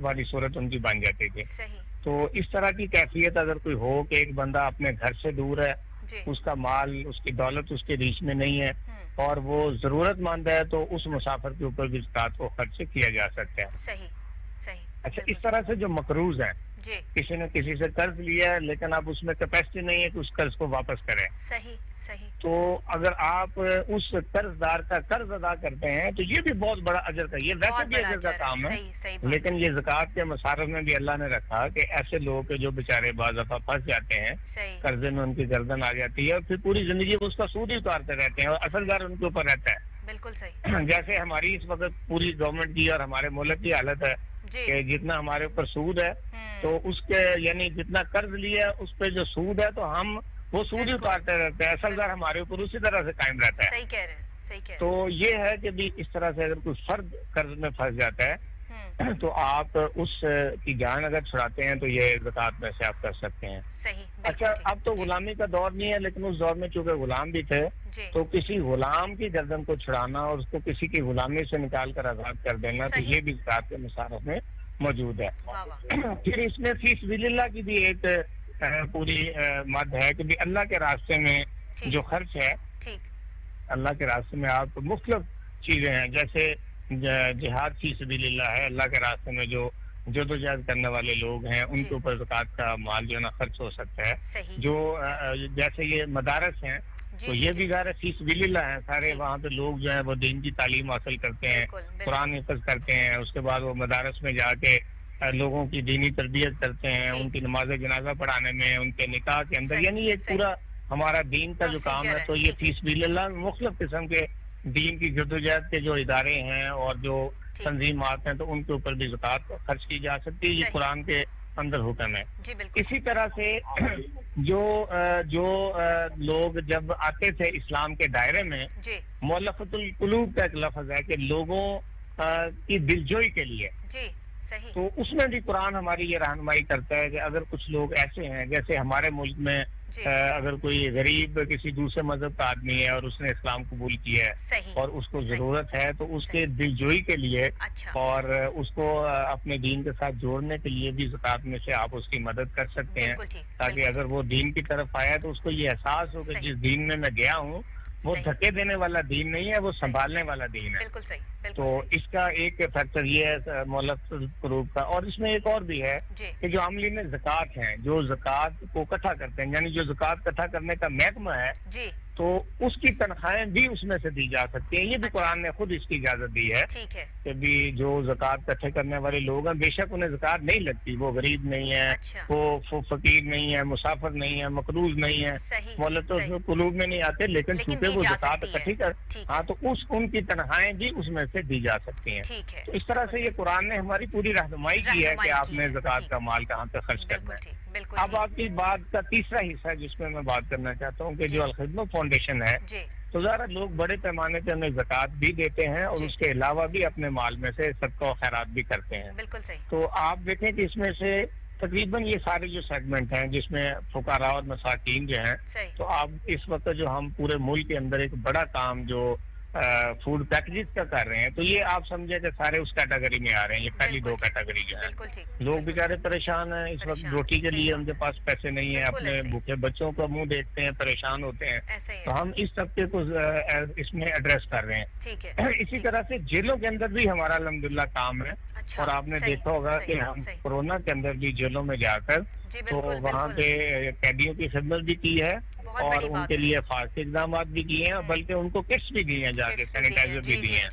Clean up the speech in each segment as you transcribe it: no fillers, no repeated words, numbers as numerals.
والی صورت ان کی بن جاتی تھی. تو اس طرح کی کیفیت اگر کوئی ہو کہ ایک بندہ اپنے گھر سے دور ہے, اس کا مال, اس کی دولت اس کے ریچ میں نہیں ہے اور وہ ضرورت مند ہے, تو اس مسافر کے اوپر بھی زکوٰۃ کو خرچ کیا جا سکتا ہے. اچھا, اس طرح سے جو مقروض ہیں, کسی نے کسی سے قرض لیا ہے لیکن اب اس میں کیپیسٹی نہیں ہے کہ اس قرض کو واپس کرے, تو اگر آپ اس قرض دار کا قرض ادا کرتے ہیں تو یہ بھی بہت بڑا اجر کا, یہ ویسے بھی اجر کا کام ہے, لیکن یہ زکوٰۃ کے مصارف میں بھی اللہ نے رکھا کہ ایسے لوگ جو بیچارے بعض دفعہ پھنس جاتے ہیں, قرضے میں ان کی گردن آ جاتی ہے اور پھر پوری زندگی اس کا سود ہی اتارتے رہتے ہیں اور اصل دار ان کے اوپر رہتا ہے. بالکل صحیح. جیسے ہماری اس وقت پوری گورنمنٹ کی اور ہمارے ملک کی حالت ہے کہ جتنا ہمارے اوپر سود ہے تو اس کے یعنی جتنا قرض لیا ہے اس پہ جو سود ہے تو ہم وہ سود ہی اتارتے رہتے ہیں, اصل دار ہمارے اوپر اسی طرح سے قائم رہتا ہے. صحیح کہہ رہے ہیں. تو یہ ہے کہ بھی اس طرح سے اگر کوئی فرد قرض میں پھنس جاتا ہے تو آپ اس کی جان اگر چھڑاتے ہیں تو یہ زکوٰۃ میں سے آپ کر سکتے ہیں. اچھا, اب تو غلامی کا دور نہیں ہے, لیکن اس دور میں چونکہ غلام بھی تھے تو کسی غلام کی گردن کو چھڑانا اور اس کو کسی کی غلامی سے نکال کر آزاد کر دینا, تو یہ بھی زکوٰۃ کے مصارف میں موجود ہے. پھر اس میں فی سبیل اللہ کی بھی ایک پوری مد ہے کہ بھی اللہ کے راستے میں جو خرچ ہے, اللہ کے راستے میں آپ مختلف چیزیں ہیں, جیسے جہاد فی سبیل اللہ ہے, اللہ کے راستے میں جو جدوجہد کرنے والے لوگ ہیں ان کے اوپر زکوٰۃ کا مال جو ہے نا خرچ ہو سکتا ہے. جو جیسے یہ مدارس ہیں تو یہ بھی ظاہر فی سبیل اللہ ہے, سارے وہاں پہ لوگ جو ہیں وہ دین کی تعلیم حاصل کرتے ہیں, قرآن حفظ کرتے ہیں, اس کے بعد وہ مدارس میں جا کے لوگوں کی دینی تربیت کرتے ہیں, ان کی نماز جنازہ پڑھانے میں, ان کے نکاح کے اندر, یعنی یہ پورا ہمارا دین کا جو کام ہے. تو یہ فی سبیل اللہ مختلف قسم کے دین کی جدوجہد کے جو ادارے ہیں اور جو تنظیمات ہیں تو ان کے اوپر بھی زکوٰۃ خرچ کی جا سکتی ہے, یہ قرآن کے اندر حکم ہے. اسی طرح سے جو لوگ جب آتے تھے اسلام کے دائرے میں, مؤلفۃ القلوب کا ایک لفظ ہے کہ لوگوں کی دلجوئی کے لیے, تو اس میں بھی قرآن ہماری یہ رہنمائی کرتا ہے کہ اگر کچھ لوگ ایسے ہیں, جیسے ہمارے ملک میں اگر کوئی غریب کسی دوسرے مذہب کا آدمی ہے اور اس نے اسلام قبول کیا ہے اور اس کو ضرورت ہے, تو اس کے دلجوئی کے لیے اور اس کو اپنے دین کے ساتھ جوڑنے کے لیے بھی زکوٰۃ میں سے آپ اس کی مدد کر سکتے ہیں, تاکہ اگر وہ دین کی طرف آیا تو اس کو یہ احساس ہو کہ جس دین میں گیا ہوں وہ دھکے دینے والا دین نہیں ہے, وہ سنبھالنے والا دین ہے. تو اس کا ایک فیکٹر یہ ہے مؤلفۃ القلوب کا. اور اس میں ایک اور بھی ہے کہ جو عاملین زکوٰۃ ہیں, جو زکوٰۃ کو اکٹھا کرتے ہیں, یعنی جو زکوٰۃ اکٹھا کرنے کا محکمہ ہے, تو اس کی تنخواہیں بھی اس میں سے دی جا سکتی ہیں. یہ بھی قرآن نے خود اس کی اجازت دی ہے کہ بھی جو زکوٰۃ اکٹھے کرنے والے لوگ ہیں, بے شک انہیں زکوٰۃ نہیں لگتی, وہ غریب نہیں ہے, وہ فقیر نہیں ہے, مسافر نہیں ہے, مقروض نہیں ہے, مؤلفۃ القلوب میں نہیں آتے, لیکن چونکہ وہ زکوٰۃ اکٹھی کر, ہاں, تو ان کی تنخواہیں بھی اس میں سے دی جا سکتی ہیں. تو اس طرح سے یہ قرآن نے ہماری پوری رہنمائی کی ہے کہ آپ نے زکوٰۃ کا مال کہاں پہ خرچ کرنا ہے. اب آپ کی بات کا تیسرا حصہ ہے جس میں میں بات کرنا چاہتا ہوں کہ جو الخدمت فاؤنڈیشن ہے, تو ذرا لوگ بڑے پیمانے پہ ہمیں زکوٰۃ بھی دیتے ہیں اور اس کے علاوہ بھی اپنے مال میں سے صدقہ و خیرات بھی کرتے ہیں. تو آپ دیکھیں کہ اس میں سے تقریباً یہ سارے جو سیگمنٹ ہیں جس میں فقراء اور مساکین جو ہیں, تو آپ اس وقت جو ہم پورے ملک کے اندر ایک بڑا کام جو فوڈ پیکیجز کا کر رہے ہیں, تو یہ آپ سمجھے کہ سارے اس کیٹیگری میں آ رہے ہیں. یہ پہلی دو کیٹیگری جو ہے, لوگ بیچارے پریشان ہیں اس وقت, روٹی کے لیے ان کے پاس پیسے نہیں ہیں, اپنے بھوکے بچوں کا منہ دیکھتے ہیں, پریشان ہوتے ہیں, تو ہم اس طبقے کو اس میں ایڈریس کر رہے ہیں. اسی طرح سے جیلوں کے اندر بھی ہمارا الحمدللہ کام ہے, اور آپ نے دیکھا ہوگا کہ ہم کورونا کے اندر بھی جیلوں میں جا کر تو وہاں پہ قیدیوں کی خدمت بھی کی ہے اور ان کے لیے خاص اقدامات بھی کیے ہیں, بلکہ ان کو کٹس بھی دی ہیں, جا کے سینیٹائزر بھی دیے ہیں.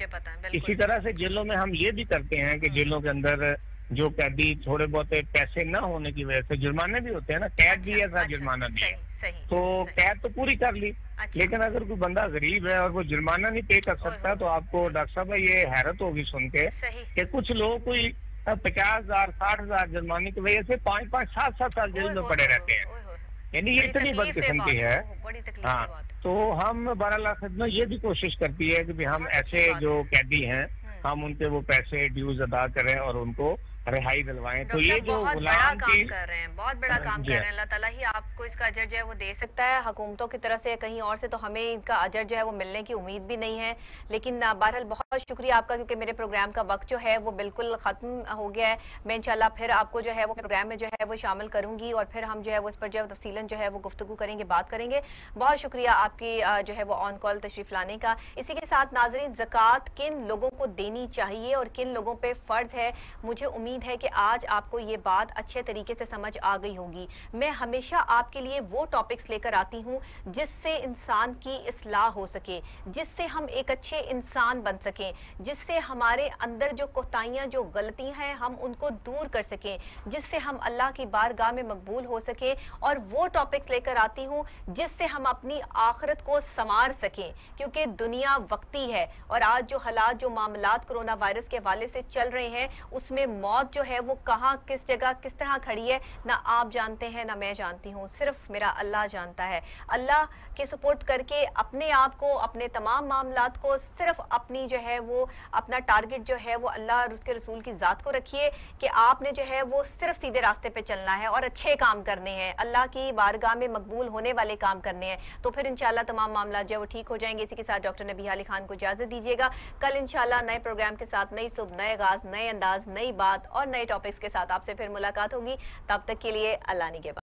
اسی طرح سے جیلوں میں ہم یہ بھی کرتے ہیں کہ جیلوں کے اندر جو قیدی تھوڑے بہت پیسے نہ ہونے کی وجہ سے, جرمانے بھی ہوتے ہیں نا, قید بھی ہے, جرمانہ بھی ہے, تو قید تو پوری کر لی, لیکن اگر کوئی بندہ غریب ہے اور وہ جرمانہ نہیں پے کر سکتا, تو آپ کو ڈاکٹر صاحب یہ حیرت ہوگی سن کے کہ کچھ لوگ کوئی 50,000 60,000 جرمانے کی وجہ سے 5-5 7 سال جیل میں پڑے رہتے ہیں. یعنی یہ اتنی بد قسمتی ہے. ہاں, تو ہم بہرحال خدمت یہ بھی کوشش کرتی ہے کہ ہم ایسے جو قیدی ہیں ہم ان کے وہ پیسے ڈیوز ادا کریں اور ان کو رہائی دلوائیں. تو ڈاکٹر یہ صاحب جو بہت بڑا غلام کام کی کر رہے ہیں، بہت بڑا کام جی کر رہے ہیں. اللہ تعالیٰ ہی آپ کو اس کا اجر جو ہے وہ دے سکتا ہے، حکومتوں کی طرف سے کہیں اور سے تو ہمیں ان کا اجر جو ہے وہ ملنے کی امید بھی نہیں ہے. لیکن بہرحال بہت شکریہ آپ کا، کیونکہ میرے پروگرام کا وقت جو ہے وہ بالکل ختم ہو گیا ہے. میں انشاءاللہ پھر آپ کو جو ہے وہ پروگرام میں جو ہے وہ شامل کروں گی، اور پھر ہم جو ہے وہ اس پر جو ہے تفصیلاً جو ہے وہ گفتگو کریں گے، بات کریں گے. بہت شکریہ آپ کی جو ہے وہ آن کال تشریف لانے کا. اسی کے ساتھ ناظرین، زکوٰۃ کن لوگوں کو دینی چاہیے اور کن لوگوں پہ فرض ہے، مجھے امید ہے کہ آج آپ کو یہ بات اچھے طریقے سے سمجھ آ گئی ہوگی. میں ہمیشہ آپ کے لیے وہ ٹاپکس لے کر آتی ہوں جس سے انسان کی اصلاح ہو سکے، جس سے ہم ایک اچھے انسان بن سکیں، جس سے ہمارے اندر جو کوتاہیاں، جو غلطیاں ہیں، ہم ان کو دور کر سکیں، جس سے ہم اللہ کی بارگاہ میں مقبول ہو سکیں. اور وہ ٹاپکس لے کر آتی ہوں جس سے ہم اپنی آخرت کو سنوار سکیں، کیونکہ دنیا وقتی ہے، اور آج جو حالات، جو معاملات کرونا وائرس کے حوالے سے چل رہے ہیں، اس میں موت جو ہے وہ کہاں، کس جگہ، کس طرح کھڑی ہے، نہ آپ جانتے ہیں نہ میں جانتی ہوں، صرف میرا اللہ جانتا ہے. اللہ کے سپورٹ کر کے اپنے آپ کو، اپنے تمام معاملات کو صرف اپنی جو ہے وہ اپنا ٹارگٹ جو ہے وہ اللہ اور اس کے رسول کی ذات کو رکھیے کہ آپ نے جو ہے وہ صرف سیدھے راستے پہ چلنا ہے اور اچھے کام کرنے ہیں، اللہ کی بارگاہ میں مقبول ہونے والے کام کرنے ہیں. تو پھر انشاءاللہ تمام معاملات جو ہے وہ ٹھیک ہو جائیں گے. اسی کے ساتھ ڈاکٹر نبیہ علی خان کو اجازت دیجیے گا. کل انشاءاللہ نئے پروگرام کے ساتھ، نئی صبح، نئے آغاز، نئے انداز، نئی بات اور نئے ٹاپکس کے ساتھ آپ سے پھر ملاقات ہوگی. تب تک کے لیے اللہ نگہبان.